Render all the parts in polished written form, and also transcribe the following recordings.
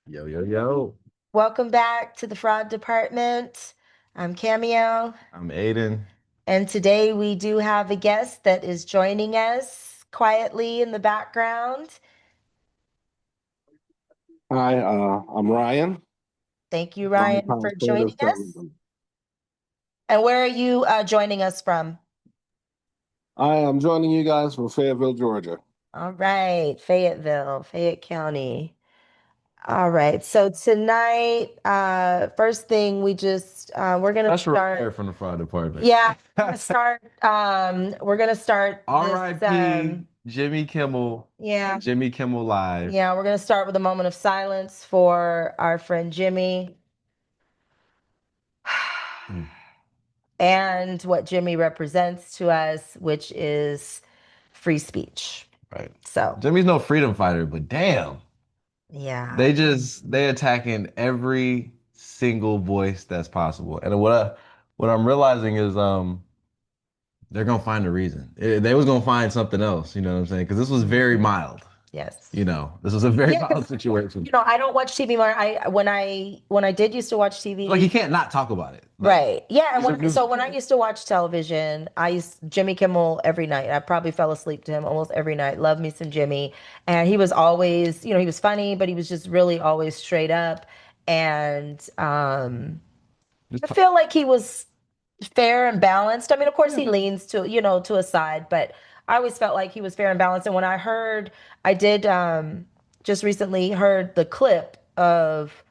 Yo, yo, yo. Welcome back to the Fraud Department. I'm Cameo, I'm Aiden. and today we do have a guest that is joining us quietly in the background. Hi, I'm Ryan. Thank you, I'm Ryan, from for state joining of us. Cleveland. And where are you joining us from? I am joining you guys from Fayetteville, Georgia. All right, Fayetteville, Fayette County. All right, so tonight, first thing we're gonna Special start. repair from the fraud department. Yeah, we're gonna start this. R.I.P. Jimmy Kimmel. Yeah. Jimmy Kimmel Live. Yeah, we're going to start with a moment of silence for our friend Jimmy Mm. and what Jimmy represents to us, which is free speech. Right. So, Jimmy's no freedom fighter, but damn. yeah, They attacking every single voice that's possible. And what I'm realizing is they're gonna find a reason. They was gonna find something else, you know what I'm saying? Because this was very mhm, mild. yes. This was a very Yeah, mild because situation. I don't watch TV more. I did used to watch Like you TV. can't not talk about it. Like Right. Yeah, and it's a news when I story. used to watch television, I used Jimmy Kimmel every night. I probably fell asleep to him almost every night. Love me some Jimmy. And he was always, he was funny, but he was just really always straight up. And Just I talk. feel like he was fair and balanced. I mean, of course Yeah. he leans to, to a side, but I always felt like he was fair and balanced. And when I did just recently heard the clip of,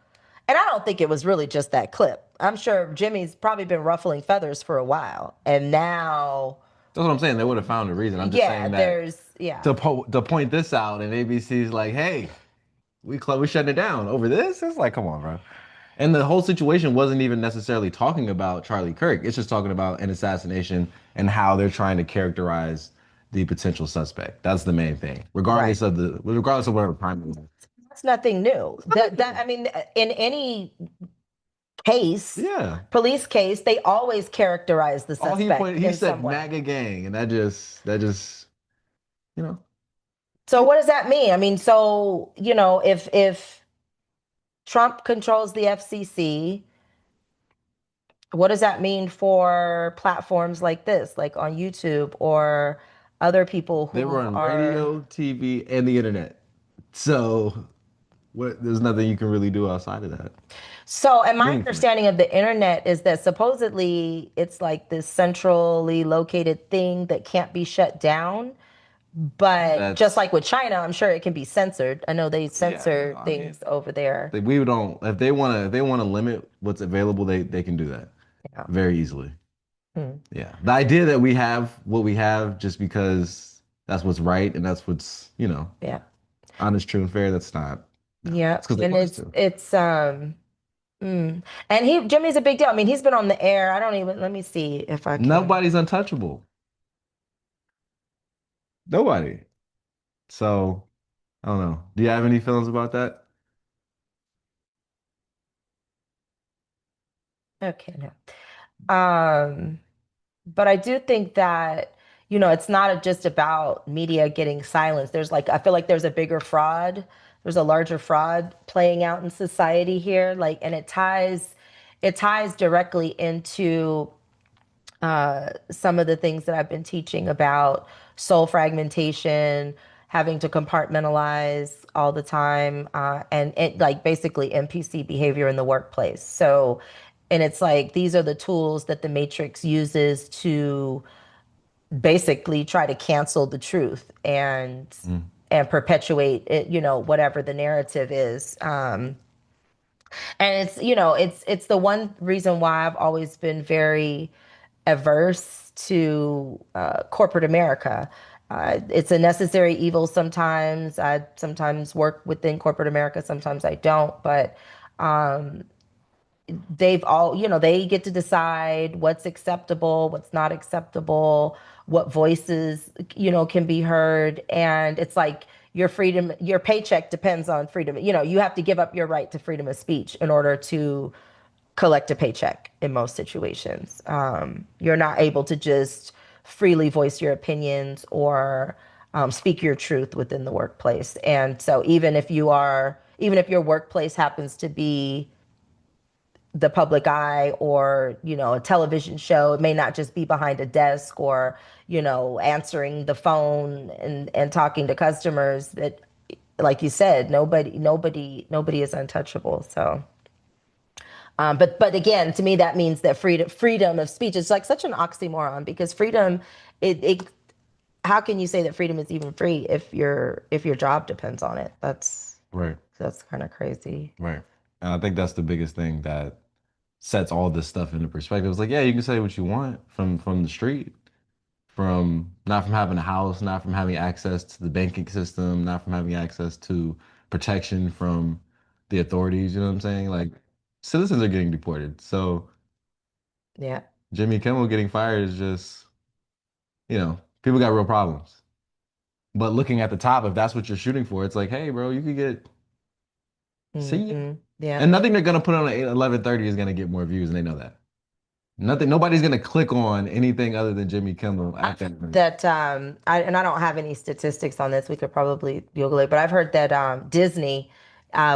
and I don't think it was really just that clip. I'm sure Jimmy's probably been ruffling feathers for a while. And now, That's what I'm saying. They would have found a reason. I'm just yeah, saying that yeah, to point this out, and ABC's like, hey, we shutting it down over this. It's like, come on, bro. And the whole situation wasn't even necessarily talking about Charlie Kirk. It's just talking about an assassination and how they're trying to characterize the potential suspect. That's the main thing, right. regardless of whatever crime it was. That's nothing new. I mean, in any case, Yeah. police case, they always characterize the All suspect he in said some way. MAGA gang, and that just you know. So what does that mean? I mean, so, if Trump controls the FCC, what does that mean for platforms like this, like on YouTube or other people They were who on are. radio, TV, and the internet. So there's nothing you can really do outside of that. So, and my Meaningfully. understanding of the internet is that supposedly it's like this centrally located thing that can't be shut down. But just That's like with China, I'm sure it can be censored. I know they yeah, censor I mean things over there. we don't if they wanna limit what's available, they can do that Yeah. very easily. Hmm. Yeah. The idea that we have what we have just because that's what's right and that's what's, Yeah. honest, true, and fair, that's not no. Yeah. It's because they And want us to. and Jimmy's a big deal. I mean, he's been on the air. I don't even, let me see if I can. Nobody's untouchable. Nobody. So I don't know. Do you have any feelings about that? Okay, no. But I do think that, it's not just about media getting silenced. I feel like there's a bigger fraud. There's a larger fraud playing out in society here. Like, and it ties directly into some of the things that I've been teaching about soul fragmentation, having to compartmentalize all the time, and it like basically NPC behavior in the workplace. So, and it's like these are the tools that the Matrix uses to basically try to cancel the truth Mm. and perpetuate it, whatever the narrative is. And it's the one reason why I've always been very averse to corporate America. It's a necessary evil sometimes. I sometimes work within corporate America, sometimes I don't, but they get to decide what's acceptable, what's not acceptable, what voices, can be heard. And it's like your freedom, your paycheck depends on freedom. You have to give up your right to freedom of speech in order to collect a paycheck in most situations. You're not able to just freely voice your opinions or speak your truth within the workplace. And so even if you are even if your workplace happens to be the public eye or, a television show. It may not just be behind a desk or, answering the phone and talking to customers. That, like you said, nobody is untouchable. So but again, to me, that means that freedom of speech is like such an oxymoron, because freedom, it how can you say that freedom is even free if your job depends on it? Right. That's kind of crazy. Right. And I think that's the biggest thing that sets all this stuff into perspective. It's like, yeah, you can say what you want from the street, from not from having a house, not from having access to the banking system, not from having access to protection from the authorities. You know what I'm saying? Like, citizens are getting deported. So Yeah. Jimmy Kimmel getting fired is just, people got real problems. But looking at the top, if that's what you're shooting for, it's like, hey, bro, you could get see ya. Yeah. And nothing they're gonna put on at 11:30 is gonna get more views, and they know that. Nothing, nobody's gonna click on anything other than Jimmy Kimmel at that point. That I don't have any statistics on this. We could probably Google it, but I've heard that Disney,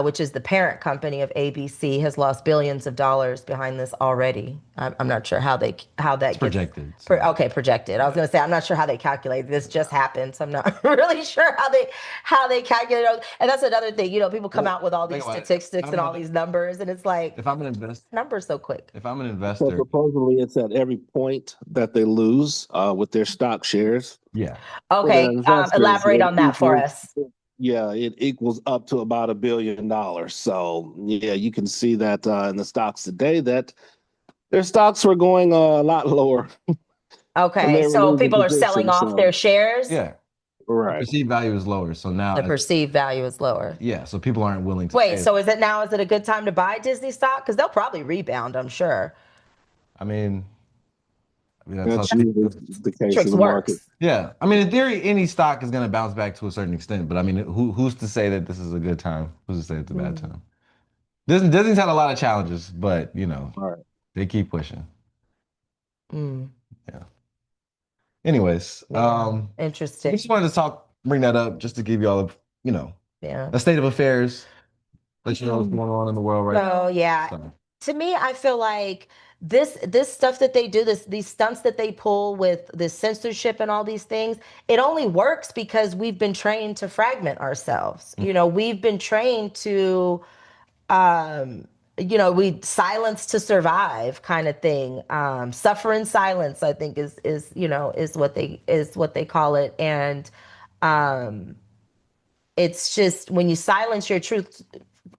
which is the parent company of ABC, has lost billions of dollars behind this already. I'm not sure how It's that gets projected. So okay, projected. I was going to say I'm not sure how they calculate this. Just happened, so I'm not really sure how they calculate it. And that's another thing. People come well, out with all think these about it. statistics and all these numbers, and it's like If I'm an invest numbers so quick. if I'm an So investor, supposedly it's at every point that they lose with their stock shares yeah. for their Okay, investors, elaborate on that for us. it equals up to about $1 billion. So yeah, you can see that in the stocks today that their stocks were going a lot lower and Okay, they were so losing people are selling positions. off their So shares. Yeah. The right. perceived value is lower. So now The perceived value is lower. yeah, so people aren't willing to Wait, pay. so is it a good time to buy Disney stock? Because they'll probably rebound, I'm sure. I mean, that's how That's usually the case in Tricks the market. works. yeah. I mean, in theory, any stock is gonna bounce back to a certain extent, but I mean, who's to say that this is a good time? Who's to say it's a bad Mm, time? Disney's had a lot of challenges, but All right. they keep pushing. mm, Yeah. Anyways, yeah, we just interesting. wanted to bring that up just to give you all Yeah. a state of affairs, let you know what's going on in the world right now. So yeah, So, to me, I feel like this stuff that they do, these stunts that they pull with this censorship and all these things, it only works because we've been trained to fragment ourselves. We've been trained to we silence to survive kind of thing. Suffer in silence, I think is what they call it. And um it's just when you silence your truth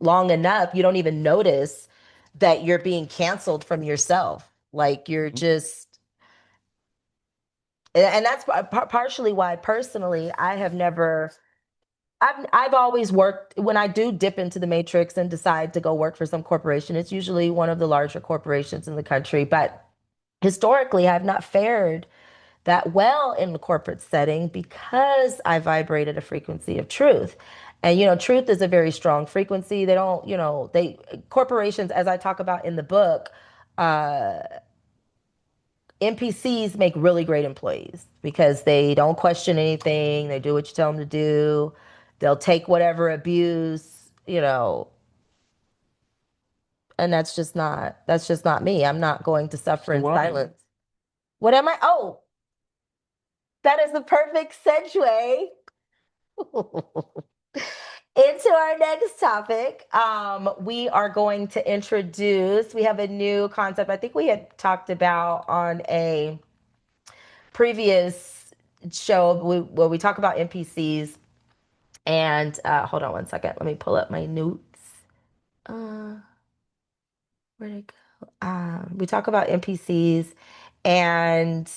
long enough, you don't even notice that you're being canceled from yourself. Like you're just, and that's partially why personally I have never. I've always worked when I do dip into the matrix and decide to go work for some corporation. It's usually one of the larger corporations in the country, but historically I've not fared that well in the corporate setting because I vibrated a frequency of truth. And truth is a very strong frequency. They don't, they corporations, as I talk about in the book, uh, NPCs make really great employees because they don't question anything. They do what you tell them to do. They'll take whatever abuse, and that's just not me. I'm not going to suffer so in what are you? silence. What am I? Oh, that is the perfect segue into our next topic. We are going to introduce, we have a new concept I think we had talked about on a previous show where we talk about NPCs. And hold on one second. Let me pull up my notes. Uh, where'd it go? We talk about NPCs, and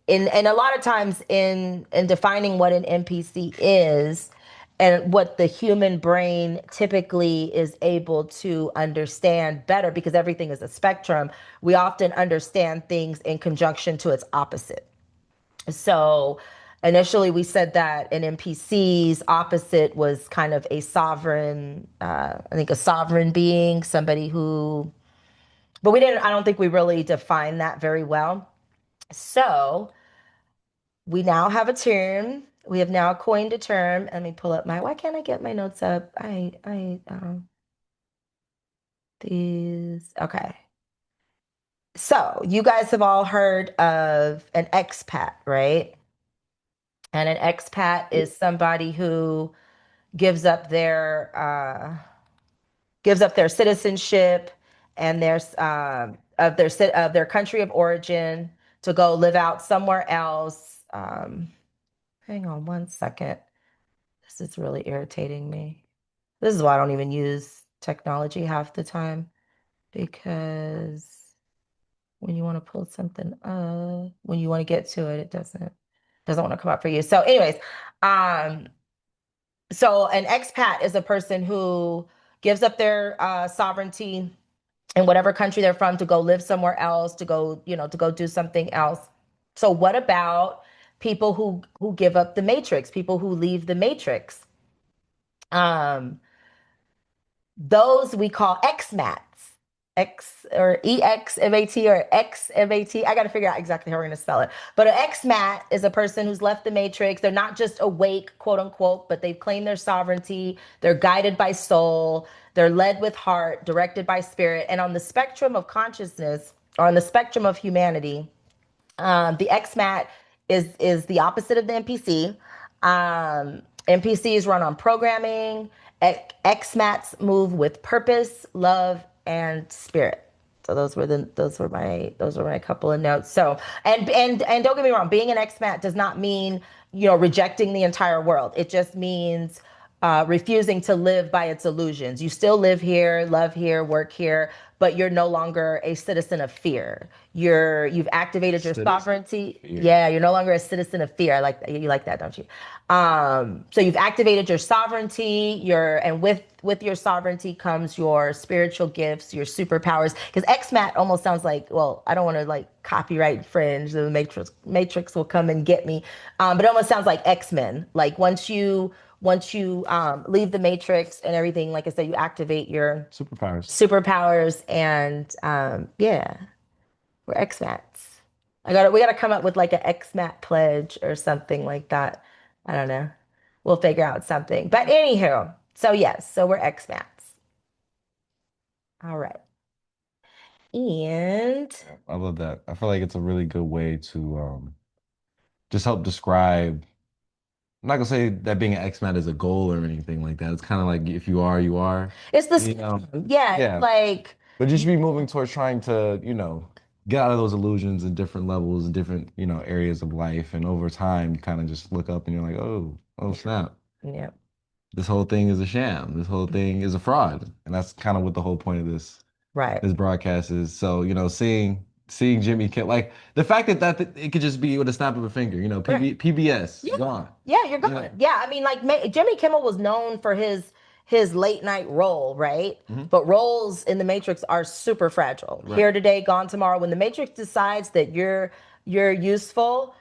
and a lot of times in defining what an NPC is and what the human brain typically is able to understand better, because everything is a spectrum, we often understand things in conjunction to its opposite. So initially we said that an NPC's opposite was kind of a sovereign, I think a sovereign being, somebody who, but I don't think we really defined that very well. So we now have a term We have now coined a term. Let me pull up my, why can't I get my notes up? These, okay. So you guys have all heard of an expat, right? And an expat is somebody who gives up their citizenship and of their country of origin to go live out somewhere else. Hang on one second. This is really irritating me. This is why I don't even use technology half the time because when you want to pull something up, when you want to get to it, it doesn't want to come up for you. So, anyways, um, so an expat is a person who gives up their sovereignty in whatever country they're from to go live somewhere else, to go, to go do something else. So what about people who give up the matrix, people who leave the matrix? Um, those we call XMATs. X or EXMAT or XMAT. I got to figure out exactly how we're going to spell it. But an XMAT is a person who's left the matrix. They're not just awake, quote unquote, but they've claimed their sovereignty. They're guided by soul. They're led with heart, directed by spirit. And on the spectrum of consciousness, or on the spectrum of humanity, the XMAT is the opposite of the NPC. NPCs run on programming. XMATs move with purpose, love, and spirit. So those were my couple of notes. So and don't get me wrong, being an expat does not mean rejecting the entire world. It just means refusing to live by its illusions. You still live here, love here, work here, but you're no longer a citizen of fear. You've activated your Citizen sovereignty. fear. Yeah, you're no longer a citizen of fear. I like that. You like that, don't you? So you've activated your sovereignty. And with your sovereignty comes your spiritual gifts, your superpowers. Because XMAT almost sounds like, well, I don't want to like copyright infringe. The Matrix will come and get me. But it almost sounds like X-Men. Like once you leave the matrix and everything, like I said, you activate your Superpowers. superpowers, and yeah, we're XMATs. We gotta come up with like an XMAT pledge or something like that. I don't know. We'll figure out something. But anywho, so yes, so we're XMATs. All right. And I love that. I feel like it's a really good way to just help describe. I'm not gonna say that being an X-Man is a goal or anything like that. It's kind of like if you are, you are. it's the You know? spectrum. Yeah, it's Yeah. like But you should be moving towards trying to, get out of those illusions in different levels, different, areas of life. And over time, you kind of just look up and you're like, oh snap. yeah, This whole thing is a sham. This whole thing is a fraud. And that's kind of what the whole point of right. this broadcast is. So, seeing Jimmy Kimmel, like the fact that it could just be with a snap of a finger, Right. PBS Yeah. gone. Yeah, you're You know? gone. Yeah, I mean, like Jimmy Kimmel was known for his late night role, right? Mhm. But roles in the Matrix are super fragile. Right. Here today, gone tomorrow. When the Matrix decides that you're useful,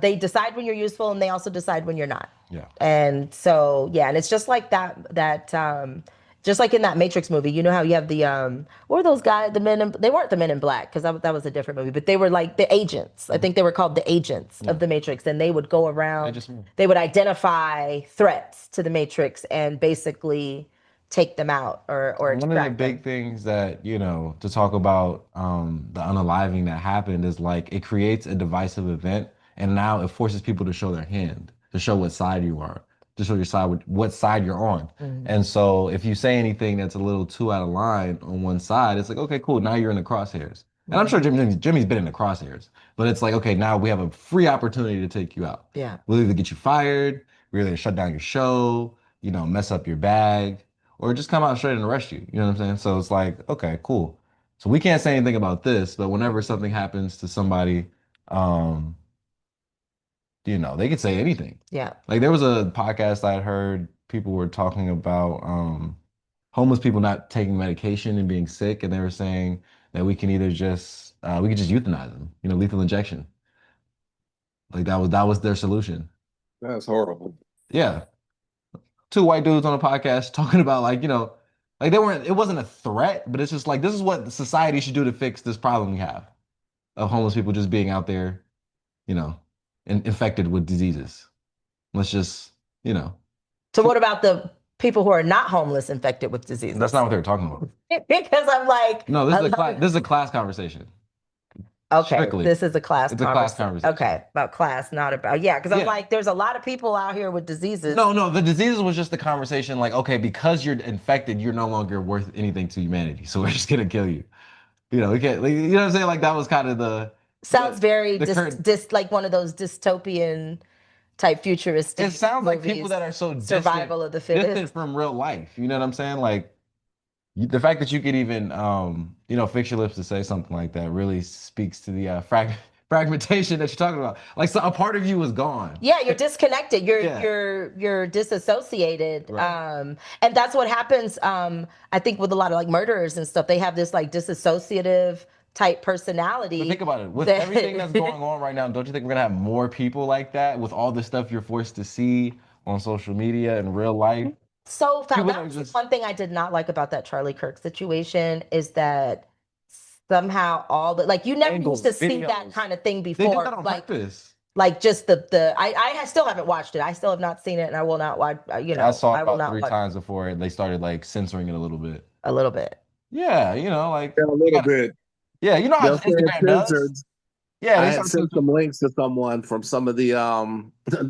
they decide when you're useful, and they also decide when you're not. Yeah. And so, yeah, and it's just like that, just like in that Matrix movie, you know how you have what were those guys, they weren't the men in black, because that was a different movie, but they were like the agents. I think they were called the agents Yeah. of the Matrix, and they would go They around, just they would identify threats to the Matrix and basically take them out or one of the extract them. big things that, to talk about the unaliving that happened is like it creates a divisive event and now it forces people to show their hand, to show what side you are, to show your side, what side you're on. Mhm. And so if you say anything that's a little too out of line on one side, it's like, okay, cool, now you're in the crosshairs. And I'm sure Mhm. Jimmy's been in the crosshairs, but it's like, okay, now we have a free opportunity to take you out. Yeah. We'll either get you fired, we'll either shut down your show, mess up your bag, or just come out straight and arrest you. You know what I'm saying? So it's like, okay, cool. So we can't say anything about this, but whenever something happens to somebody, um, they could say anything. Yeah. Like there was a podcast I had heard people were talking about homeless people not taking medication and being sick, and they were saying that we could just euthanize them, lethal injection. Like that was their solution. That's horrible. Yeah. Two white dudes on a podcast talking about like it wasn't a threat, but it's just like this is what society should do to fix this problem we have of homeless people just being out there, you know, infected with diseases. Let's just, you know, So what about the people who are not homeless infected with that's not diseases? what they were talking about. Because I'm like, No, this is a a lot class. of, This is a class conversation. okay, Strictly, this is a class it's a class conversation. conversation. Okay, about class, not about, yeah, because I'm Yeah. like, there's a lot of people out here with diseases. No, no, the diseases was just the conversation. Like, okay, because you're infected, you're no longer worth anything to humanity. So we're just gonna kill you. You know, we can't. Like, you know what I'm saying? Like that was kind of Sounds very the current. like one of those dystopian type It futuristic sounds like people movies, that are so survival of the distant fittest. from real life. You know what I'm saying? Like the fact that you could even, fix your lips to say something like that really speaks to the fragmentation that you're talking about. Like, so a part of you is gone. Yeah, you're disconnected. You're Yeah. you're disassociated. Right. And that's what happens. I think with a lot of like murderers and stuff, they have this like disassociative type But think personality about it. With everything that's that going on right now, don't you think we're gonna have more people like that with all the stuff you're forced to see on social media and real life? so found People that that are was the just one thing I did not like about that Charlie Kirk situation is that somehow all the like you never used to angles, see that videos. kind of thing They did that before. on purpose. Like just the I still haven't watched it. I still have not seen it, and I will not watch. I saw it I will about not three watch times before they started like censoring it a little bit. a little bit. Yeah, like Yeah, a they little got bit. yeah, you know how They'll say it's Instagram does. censored. Yeah, I they had start sent censoring. some links to someone from some of the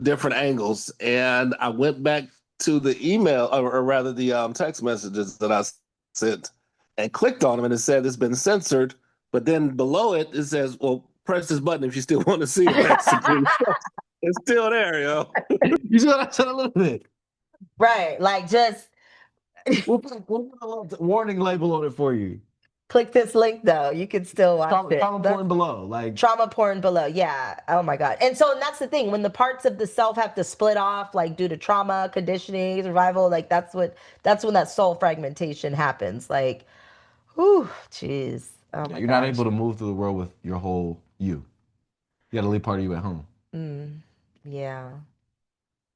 different angles, and I went back to the email, or rather the text messages that I sent, and clicked on them, and it said it's been censored. But then below it, it says, "Well, press this button if you still want to see it." Basically, it's still there, yo. You see what I said a little bit. Right, like just We'll put a little warning label on it for you. click this link though. You can still watch Trauma, it. trauma That's porn below. Like trauma porn below. Yeah. Oh my God. And that's the thing. When the parts of the self have to split off, like due to trauma, conditioning, survival, like that's when that soul fragmentation happens. Like, whew, jeez. Oh yeah, my you're not able gosh. to move through the world with your whole you. You got to leave part of you at home. Mm, yeah.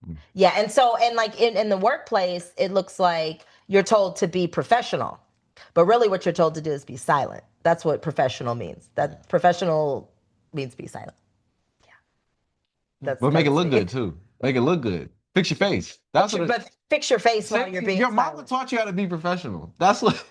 Mm. Yeah. And like in the workplace, it looks like you're told to be professional. But really what you're told to do is be silent. That's what professional means. Yeah. That professional means be silent. But make it That's look good it. too. Make it look good. Fix your face. That's what it. But fix your face while Same you're thing. being Your mama silent. taught you how to be professional. That's what.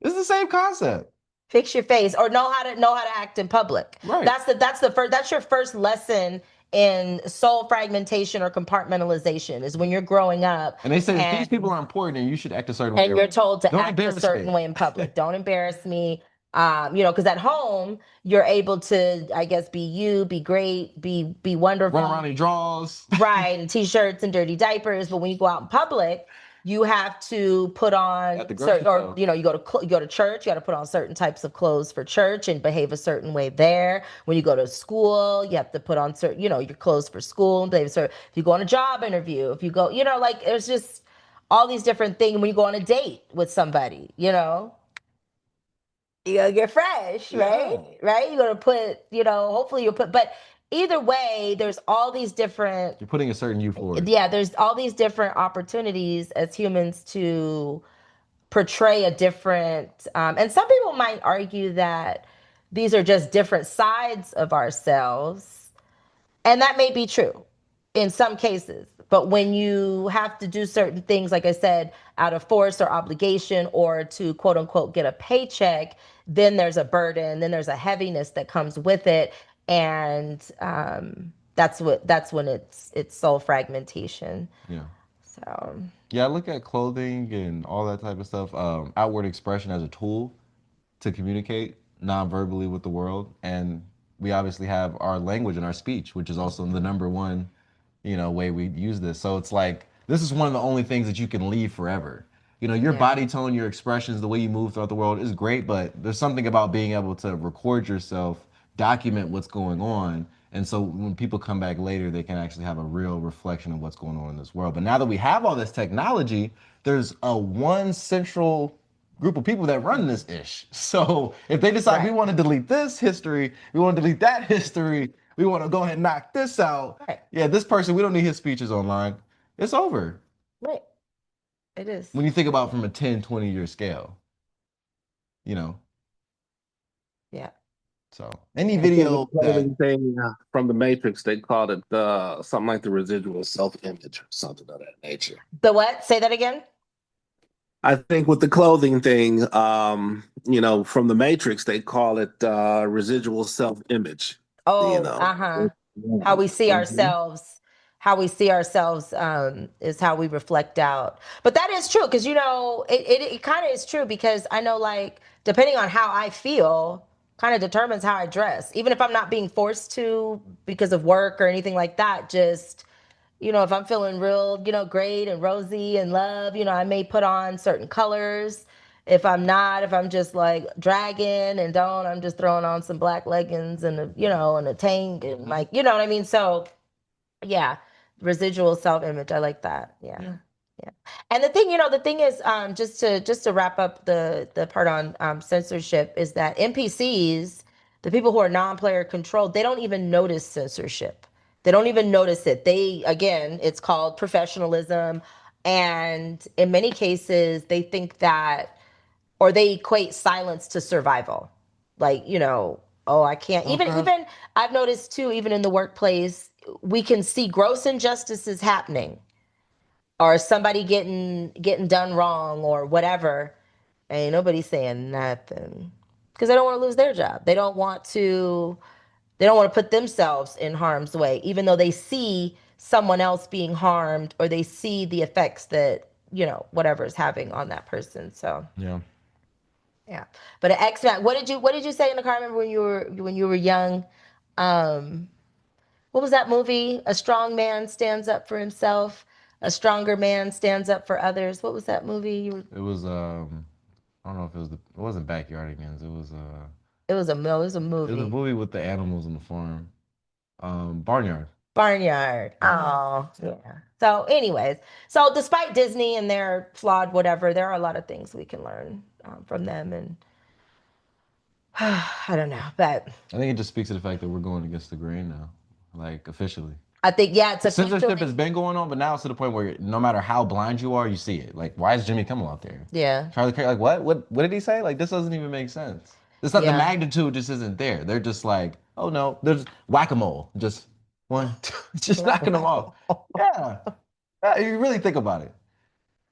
It's the same concept. Fix your face or know how to act in public. Right. That's the first that's your first lesson in soul fragmentation or compartmentalization is when you're growing up And they say if these people and are important and you should act a certain way. and you're told to Don't act a embarrass certain me. way in public. Don't embarrass me. Because at home you're able to, I guess, be you, be great, be Run around wonderful, in draws. right, and t-shirts and dirty diapers. But when you go out in public, you have to put At on the grocery certain, or store. you go to church. You got to put on certain types of clothes for church and behave a certain way there. When you go to school, you have to put on certain, your clothes for school and behave certain. If you go on a job interview, if you go, like there's just all these different things. When you go on a date with somebody, you gotta get fresh, right? Yeah. Right? You're gonna put, hopefully you'll put, but either way, there's all these different, You're putting a certain you forward. yeah, there's all these different opportunities as humans to portray a different, and some people might argue that these are just different sides of ourselves. And that may be true in some cases. But when you have to do certain things, like I said, out of force or obligation or to quote unquote get a paycheck, then there's a burden, then there's a heaviness that comes with it. And that's when it's soul fragmentation. Yeah. So Yeah, I look at clothing and all that type of stuff, outward expression as a tool to communicate non-verbally with the world. And we obviously have our language and our speech, which is also the number one, way we use this. So it's like this is one of the only things that you can leave forever. Your yeah, body tone, your expressions, the way you move throughout the world is great, but there's something about being able to record yourself, document what's going on. And so when people come back later, they can actually have a real reflection of what's going on in this world. But now that we have all this technology, there's a one central group of people that run this ish. So if they decide we right, want to delete this history, we want to delete that history, we want to go ahead and knock this out. right, Yeah, this person, we don't need his speeches online. It's over. right. It is. When you think about from a 10, 20 year scale, you know, Yeah. So any And for the video that clothing thing from the Matrix, they called it something like the residual self-image or something of that nature. The what? Say that again. I think with the clothing thing, from the Matrix, they call it residual self-image. You Oh, know. uh-huh. How we see Mhm. ourselves, is how we reflect out. But that is true because it kind of is true because I know like depending on how I feel kind of determines how I dress. Even if I'm not being forced to because of work or anything like that, just if I'm feeling real, great and rosy and love, I may put on certain colors. If I'm not, if I'm just like dragging and don't, I'm just throwing on some black leggings and and a tank and like, you know what I mean? So yeah, residual self-image. I like that. Yeah. Yeah. And the thing is, just to wrap up the part on censorship is that NPCs, the people who are non-player controlled, they don't even notice censorship. They don't even notice it. Again, it's called professionalism. And in many cases, they think that, or they equate silence to survival. Like, oh, I can't. okay. Even I've noticed too, even in the workplace, we can see gross injustices happening or somebody getting done wrong or whatever. Ain't nobody saying nothing because they don't want to lose their job. They don't want to put themselves in harm's way, even though they see someone else being harmed or they see the effects that, whatever is having on that person. So Yeah. yeah. But an X-Men, what did you say in the car? I remember when you were young. Um, what was that movie? A strong man stands up for himself. A stronger man stands up for others. What was that movie? It was I don't know if it wasn't Backyardigans. It was a no, it was a It was a movie. movie with the animals on the farm. Barnyard. Barnyard. Oh, yeah. So, anyways, so despite Disney and their flawed whatever, there are a lot of things we can learn from them, and I don't know, but I think it just speaks to the fact that we're going against the grain now, like officially. I think yeah, it's Censorship has officially been going on, but now it's to the point where no matter how blind you are, you see it. Like, why is Jimmy Kimmel out there? yeah, Charlie Kirk, like, what? What did he say? Like, this doesn't even make sense. It's not the yeah. magnitude just isn't there. They're just like, oh no, there's whack-a-mole, just one, two, just knocking them off. Yeah, yeah, you really think about it.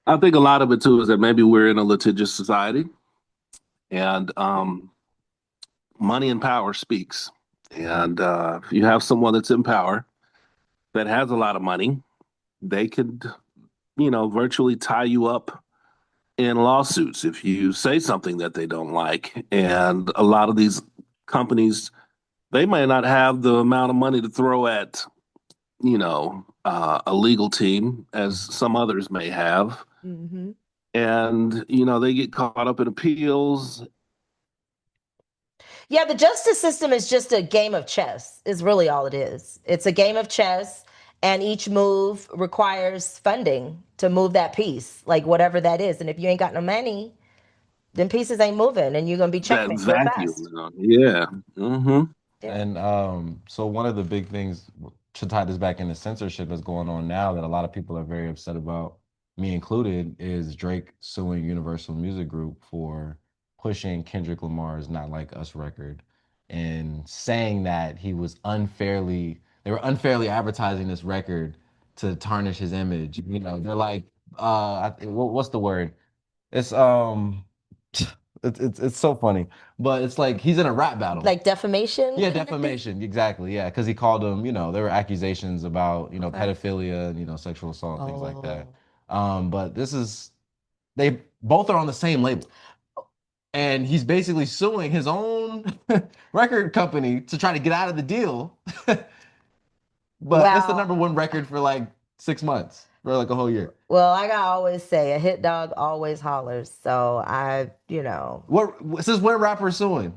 I think a lot of it too is that maybe we're in a litigious society, and money and power speaks. And if you have someone that's in power that has a lot of money, they could, virtually tie you up in lawsuits if you say something that they don't like. And a lot of these companies, they may not have the amount of money to throw at, a legal team as some others may have. Hmm. And, they get caught up in appeals. Yeah, the justice system is just a game of chess, is really all it is. It's a game of chess, and each move requires funding to move that piece, like whatever that is. And if you ain't got no money, then pieces ain't moving, and you're gonna be That checkmate real vacuum. fast. Yeah. Hmm. Yeah. And so one of the big things to tie this back into censorship that's going on now that a lot of people are very upset about, me included, is Drake suing Universal Music Group for pushing Kendrick Lamar's Not Like Us record and saying that they were unfairly advertising this record to tarnish his image. They're like, what's the word? It's it's so funny, but it's like he's in a rap battle. Like defamation Yeah, kind of thing. defamation, exactly. Yeah, because he called him, there were accusations about, Okay. pedophilia and, sexual assault, things like that. Oh. But they both are on the same label. And he's basically suing his own record company to try to get out of the deal. But it's the Well, number one record for like 6 months, for like a whole year. well, like I always say, a hit dog always hollers. So Since when rappers suing?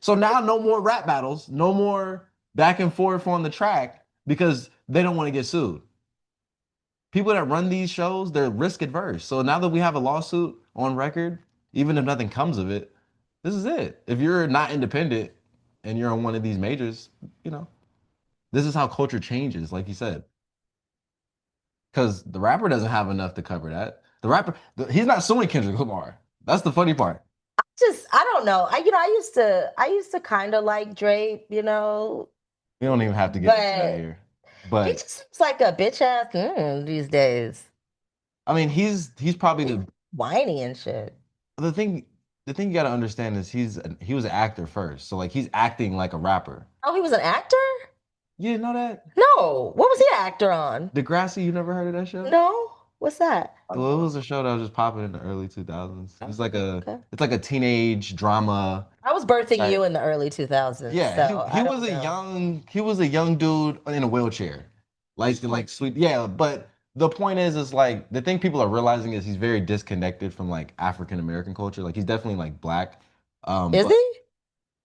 So now no more rap battles, no more back and forth on the track because they don't want to get sued. People that run these shows, they're risk adverse. So now that we have a lawsuit on record, even if nothing comes of it, this is it. If you're not independent and you're on one of these majors, you know, this is how culture changes, like you said. Because the rapper doesn't have enough to cover that. He's not suing Kendrick Lamar. That's the funny part. just I don't know. I used to kind of like Drake, We don't even have to get into that but here. he But just seems like a bitch ass these days. I mean, he's probably the Whiny and shit. the thing the thing you got to understand is he was an actor first. So like he's acting like a rapper. Oh, he was an actor? You didn't know that? No. What was he an actor on? Degrassi, you never heard of that show? No. What's that? Well, it was a show that was just popping in the early 2000s. Okay. It's like a teenage drama. I was birthing Type. you in the early 2000s, Yeah, so I don't know. he was a young dude in a wheelchair. Like sweet. Yeah, but the point is like the thing people are realizing is he's very disconnected from like African American culture. Like he's definitely like black. Is But he?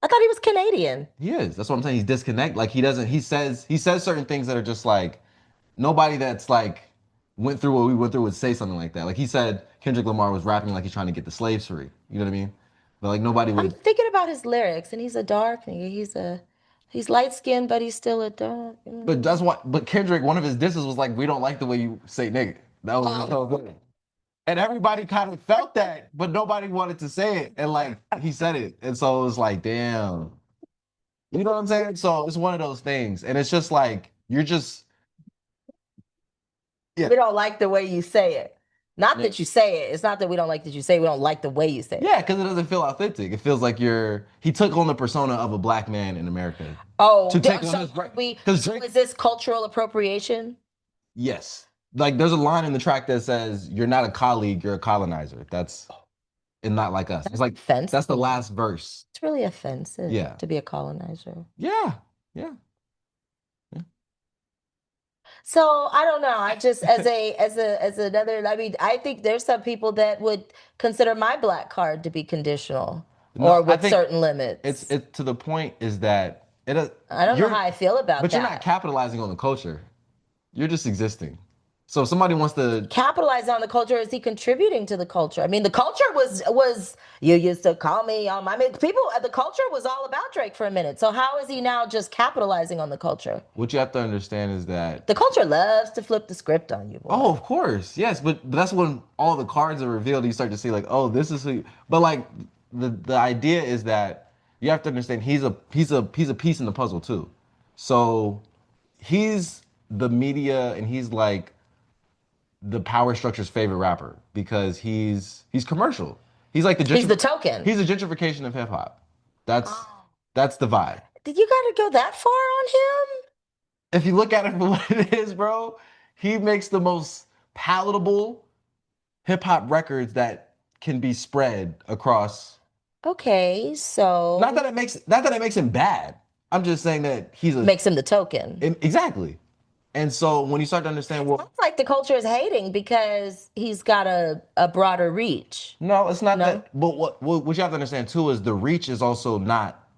I thought he was Canadian. he is. That's what I'm saying. He's disconnect. Like he says certain things that are just like nobody that's like went through what we went through would say something like that. Like he said Kendrick Lamar was rapping like he's trying to get the slaves free. You know what I mean? But like nobody I'm would. thinking about his lyrics, and he's a dark nigga. He's light skinned, but he's still a dark. But that's what. But Kendrick, one of his disses was like, "We don't like the way you say nigga." That was his whole thing. And everybody kind of felt that, but nobody wanted to say it. And like he said it, and so it was like, damn. You know what I'm saying? So it's one of those things, and it's just like you're just yeah. We don't like the way you say it. Not that you say it. It's not that we don't like that you say it. We don't like the way you say it. Yeah, because it doesn't feel authentic. It feels like he took on the persona of a black man in America Oh, to take on so his because so Drake. is this cultural appropriation? Yes, like there's a line in the track that says, "You're not a colleague, you're a colonizer." That's and not like us. It's like Offensive. that's the last verse. It's really offensive Yeah, to be a colonizer. yeah, yeah. Yeah. So I don't know. I just as another. I mean, I think there's some people that would consider my black card to be conditional No, or I with think certain limits. it's to the point is that I don't know how you're I feel about but you're not that. capitalizing on the culture. You're just existing. So if somebody wants to Capitalize on the culture. Is he contributing to the culture? I mean, the culture was you used to call me on my. I mean, people. The culture was all about Drake for a minute. So how is he now just capitalizing on the culture? what you have to understand is that The culture loves to flip the script on you, oh, boy. of course, yes, but that's when all the cards are revealed. You start to see like, oh, this is who. But like the idea is that you have to understand he's a piece in the puzzle too. So he's the media and he's like the power structure's favorite rapper because he's commercial. He's like He's the token. he's the gentrification of hip hop. That's Oh, that's the vibe. did you got to go that far on him? If you look at it for what it is, bro, he makes the most palatable hip hop records that can be spread across. Okay, so Not that it makes him bad. I'm just saying that he's a makes him the token. exactly. And so when you start to understand, well, Sounds like the culture is hating because he's got a broader reach. no, it's not No? that. But what you have to understand too is the reach is also not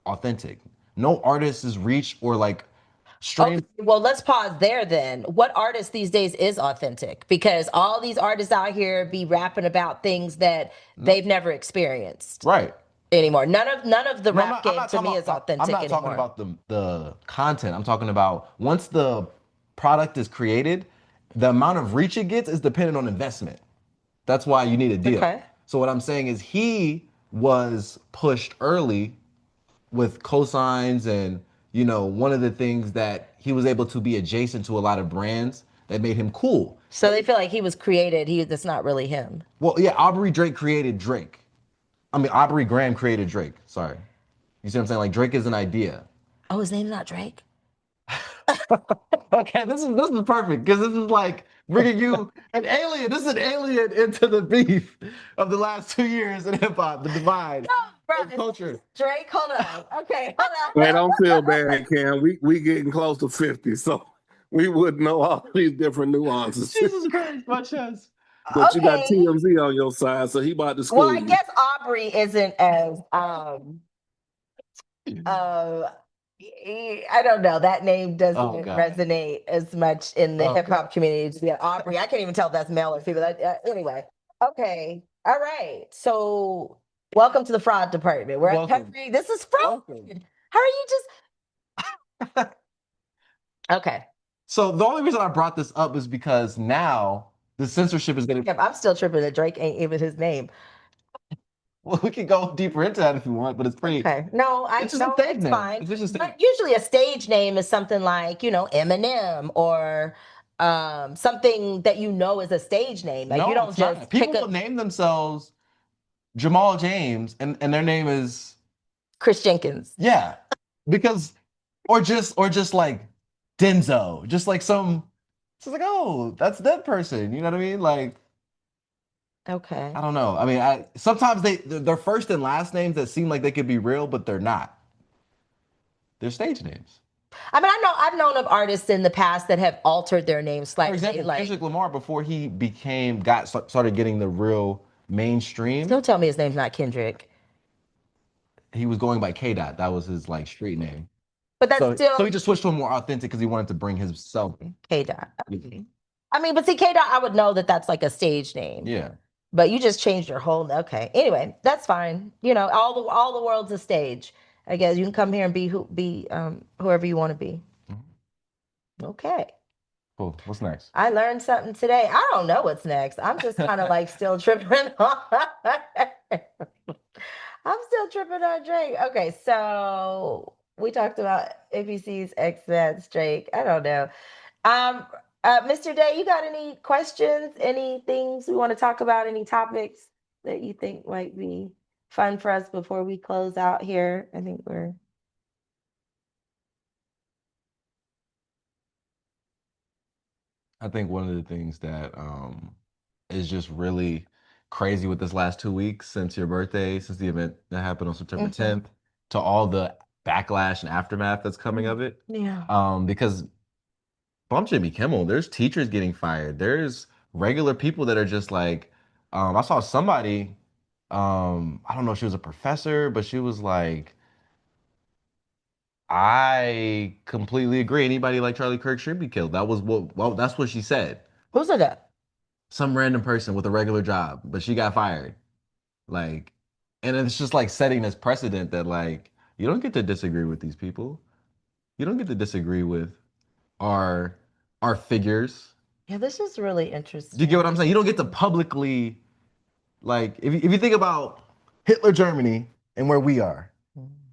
authentic. No artist's reach or like Okay, stream. well, let's pause there then. What artist these days is authentic? Because all these artists out here be rapping about things that No, they've never experienced right. anymore. None of the No, rap I'm game not to talking me is about. I'm authentic not talking anymore. about the content. I'm talking about once the product is created, the amount of reach it gets is dependent on investment. That's why you need a deal. Okay. So what I'm saying is he was pushed early with cosigns and one of the things that he was able to be adjacent to a lot of brands that made him cool. So they feel like he was created. That's not really him. Well, yeah, Aubrey Drake created Drake. I mean, Aubrey Graham created Drake. Sorry. You see what I'm saying? Like Drake is an idea. Oh, his name's not Drake. Okay, this is perfect because this is like bringing you an alien. This is an alien into the beef of the last 2 years in hip hop, the divide No, bro, of culture. Drake. Hold on. Okay, hold Man, on. don't feel bad, Cam. We getting close to 50, so we would know all these different nuances. Jesus Christ, my chest. But you got Okay. TMZ on your side, so he about to Well, school I you. guess Aubrey isn't as uh I don't know. That name doesn't Oh God. resonate as much in the Oh hip God. hop community. Yeah, Aubrey. I can't even tell if that's male or female. Anyway, okay, all right. So, welcome to the fraud department. We're at Welcome. Peppery. This is fraud. Welcome. How are you just okay? So the only reason I brought this up is because now the censorship is going to. Yep, I'm still tripping that Drake ain't even his name. Well, we can go deeper into that if you want, but it's pretty. Okay. No, It's just a no, stage it's name. fine. It's just a stage. But usually a stage name is something like, Eminem or something that is a stage name. Like you No, don't it's not. just pick People will up name themselves Jamal James, and their name is Chris Jenkins. yeah, because or just like Denzo, just like some. It's just like oh, that's that person. You know what I mean? Like I Okay. don't know. I mean, I sometimes their first and last names that seem like they could be real, but they're not. They're stage names. I mean, I've known of artists in the past that have altered their name For slightly. example, Like, Kendrick Lamar before he started getting the real mainstream, don't tell me his name's not Kendrick. he was going by K Dot. That was his like street name. But that's So he still just switched to a more authentic because he wanted to bring himself. K Dot. Okay. I mean, but see, K Dot, I would know that that's like a stage name. Yeah. But you just changed your whole. Okay. Anyway, that's fine. All the world's a stage. I guess you can come here and be whoever you want to be. Mhm. Okay. Cool. What's next? I learned something today. I don't know what's next. I'm just kind of like still tripping on. I'm still tripping on Drake. Okay, so we talked about ABC's X-Men, Drake. I don't know. Um, Mr. Day, you got any questions? Any things we want to talk about? Any topics that you think might be fun for us before we close out here? I think we're I think one of the things that is just really crazy with this last 2 weeks since your birthday, since the event that happened on September 10th, to all the backlash and aftermath that's coming of it. yeah. Because bump Jimmy Kimmel, there's teachers getting fired. There's regular people that are just like, I saw somebody, I don't know if she was a professor, but she was like, I completely agree. Anybody like Charlie Kirk should be killed. That was well, that's what she said. Who said that? Some random person with a regular job, but she got fired. Like, and it's just like setting this precedent that like you don't get to disagree with these people. You don't get to disagree with our our figures. Yeah, this is really Do you get interesting. what I'm saying? You don't get to publicly like if you think about Hitler Germany and where we are,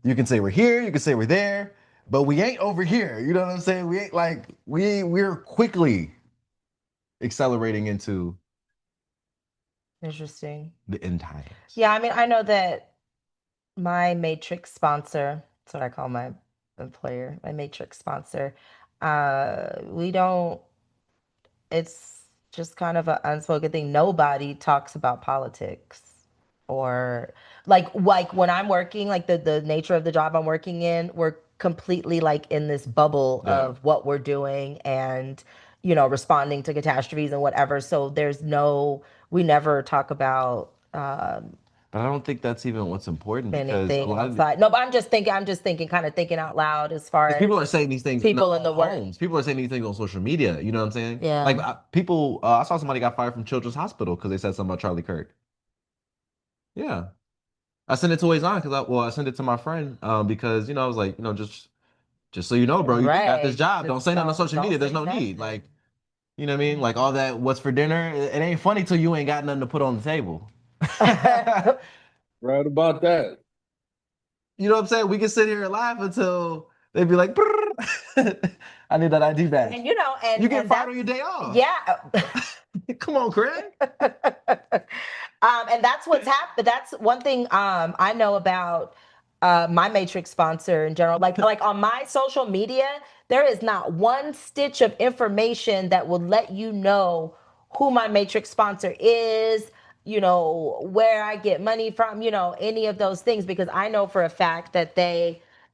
you can say we're here, you can say we're there, but we ain't over here. You know what I'm saying? We ain't like we're quickly accelerating into Interesting. the end times. Yeah, I mean, I know that my Matrix sponsor, that's what I call my employer, my Matrix sponsor, we don't, it's just kind of an unspoken thing. Nobody talks about politics or like when I'm working, like the nature of the job I'm working in, we're completely like in this bubble Yeah. of what we're doing and responding to catastrophes and whatever. So we never talk about But I don't think that's even what's important because a anything lot of outside. No, but I'm just thinking, kind of thinking out loud as far because as people are saying these things in people their in the own work. homes. People are saying these things on social media. You know what I'm saying? Like Yeah. people, I saw somebody got fired from Children's Hospital because they said something about Charlie Kirk. Yeah, I sent it to Azan because I sent it to my friend because I was like just so you know, bro, you got this Right. job. Don't Just say nothing on social don't media. There's say no need. nothing. Like you know what I mean? Like all that. What's for dinner? It ain't funny till you ain't got nothing to put on the table. Right about that. You know what I'm saying? We can sit here and laugh until they'd be like, "Brrr." I need that ID badge. And and You get and fired that's on your day off. yeah. Come on, Craig. And that's what's happened. That's one thing I know about my Matrix sponsor in general. Like on my social media, there is not one stitch of information that will let you know who my Matrix sponsor is, where I get money from, any of those things, because I know for a fact that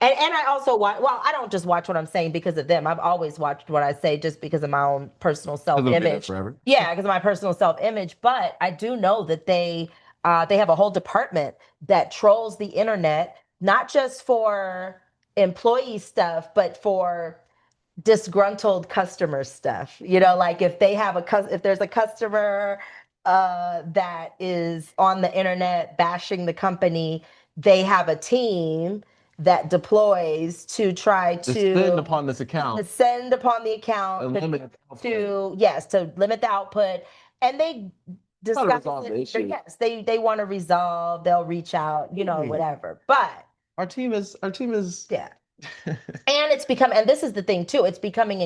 and I also watch, well, I don't just watch what I'm saying because of them. I've always watched what I say just because of my own personal Because we'll be there self-image. forever. Yeah, because of my personal self-image. But I do know that they have a whole department that trolls the internet, not just for employee stuff, but for disgruntled customer stuff. Like if there's a customer that is on the internet bashing the company, they have a team that deploys to try Descend to upon this account descend upon the account and limit the output. to limit the output, and they Try to resolve the issue. Yes, they want to resolve, they'll reach out, Right. whatever. But Our team is yeah. And and this is the thing too, it's becoming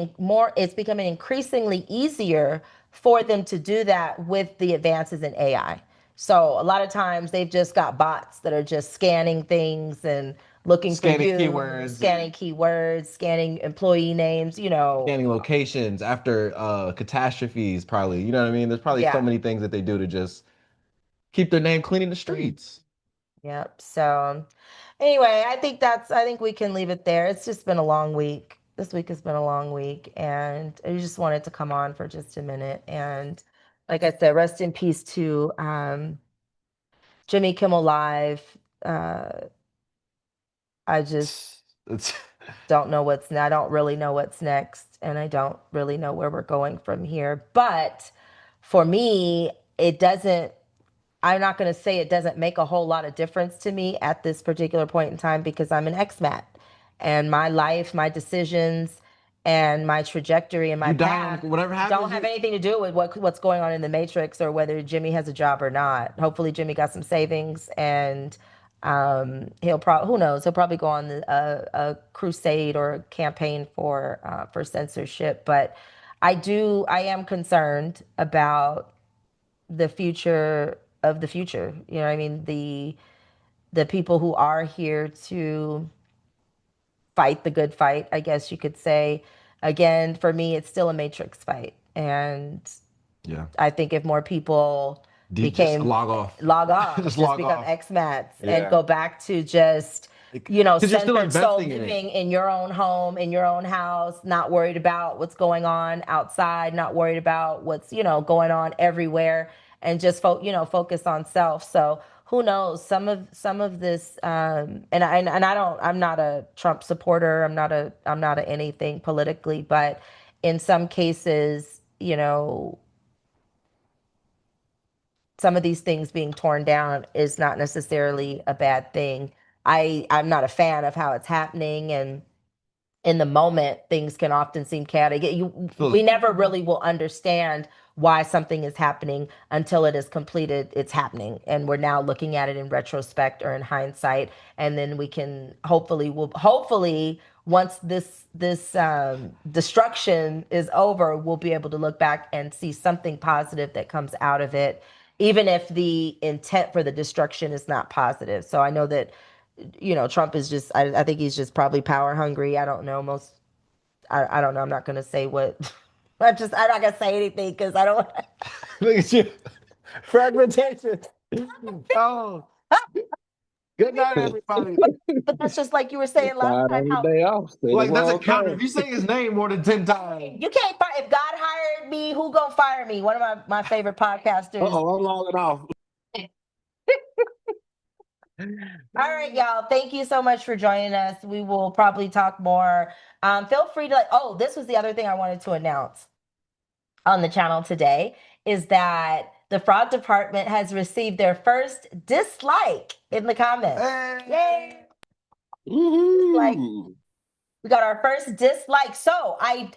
increasingly easier for them to do that with the advances in AI. So a lot of times they've just got bots that are just scanning things and looking for scanning you, keywords, scanning keywords, scanning employee names, scanning locations after catastrophes, probably. You know what I mean? There's probably so yeah. many things that they do to just keep their name clean in the streets. Yep. So anyway, I think we can leave it there. It's just been a long week. This week has been a long week, and I just wanted to come on for just a minute. And like I said, rest in peace to Jimmy Kimmel Live. Uh, I just It's I don't really know what's next, and I don't really know where we're going from here. But for me, it doesn't I'm not going to say it doesn't make a whole lot of difference to me at this particular point in time because I'm an exmat and my life, my decisions, and my trajectory and my you die on path whatever don't happens. have anything to do with what's going on in the matrix or whether Jimmy has a job or not. Hopefully, Jimmy got some savings and he'll probably who knows, he'll probably go on a crusade or a campaign for censorship. But I am concerned about the future of the future. You know what I mean? The people who are here to fight the good fight, I guess you could say. Again, for me, it's still a matrix fight. And Yeah, I think if more people just became log off. log off, Just just log become off. expats and Yeah. go back to just, Because you're still centered soul investing in it. living in your own home, in your own house, not worried about what's going on outside, not worried about what's, going on everywhere, and just focus on self. So who knows? Some of this, and I don't. I'm not a Trump supporter. I'm not a anything politically, but in some cases, some of these things being torn down is not necessarily a bad thing. I'm not a fan of how it's happening, and in the moment things can often seem chaotic. We Feels never really will understand why something is happening until it is completed its happening, and we're now looking at it in retrospect or in hindsight, and then we can hopefully once this destruction is over, we'll be able to look back and see something positive that comes out of it, even if the intent for the destruction is not positive. So I know that Trump is just, I think he's just probably power hungry. I don't know. I don't know. I'm not going to say what, I'm not going to say anything because I don't. look at you. Fragmentation. Oh, good night, everybody. But that's just like you were saying last Fired time, on the how day off. Said it Like doesn't won't count come. if you say his name more than 10 times. you can't fire. If God hired me, who gonna fire me? One of my favorite podcasters. Uh-oh, I'm logging off. All right, y'all. Thank you so much for joining us. We will probably talk more. Feel free to oh, this was the other thing I wanted to announce on the channel today is that the fraud department has received their first dislike in the comments. Yay! Like Woohoo. we got our first dislike. So I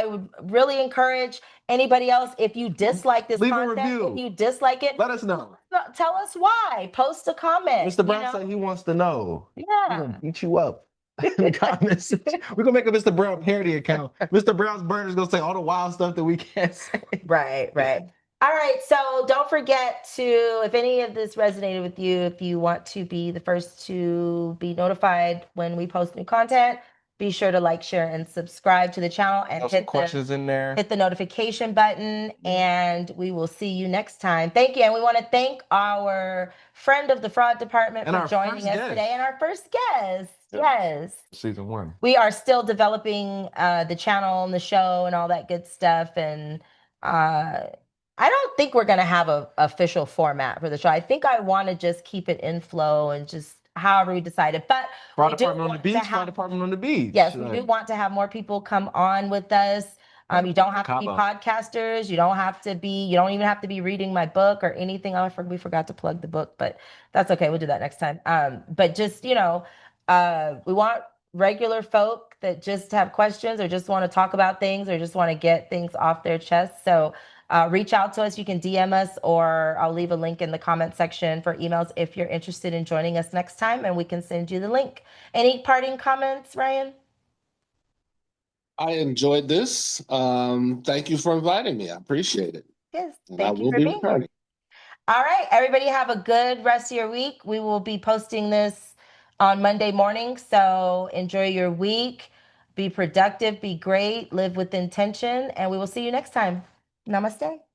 would really encourage anybody else, if you dislike this Leave a content, if review. you dislike it, Let us know. tell us why. Post a comment. Mr. Brown said he wants to know. We're Yeah. gonna beat you up in the comments. We're gonna make a Mr. Brown parody account. Mr. Brown's burner's gonna say all the wild stuff that we can't say. Right, right. All right, so don't forget to, if any of this resonated with you, if you want to be the first to be notified when we post new content, be sure to like, share, and subscribe to the channel and Some questions in there. hit the notification button, and we will see you next time. Thank you, and we want to thank our friend of the fraud department And for our joining first us guest. today, and our first guest. Yep. Yes. Season 1. We are still developing the channel and the show and all that good stuff. And I don't think we're going to have a official format for the show. I think I want to just keep it in flow and just however we decided. But Fraud we do department on the want to beach. have, Fraud department on the beach. yes, we do want to have more people come on with us. You don't have to be Cabo. podcasters. You don't even have to be reading my book or anything. We forgot to plug the book, but that's okay. We'll do that next time. But just, we want regular folk that just have questions or just want to talk about things or just want to get things off their chest. So reach out to us. You can DM us, or I'll leave a link in the comment section for emails if you're interested in joining us next time, and we can send you the link. Any parting comments, Ryan? I enjoyed this. Thank you for inviting me. I appreciate it. Yes, And I thank you will for be being here. returning. All right, everybody have a good rest of your week. We will be posting this on Monday morning, so enjoy your week. Be productive, be great, live with intention, and we will see you next time. Namaste.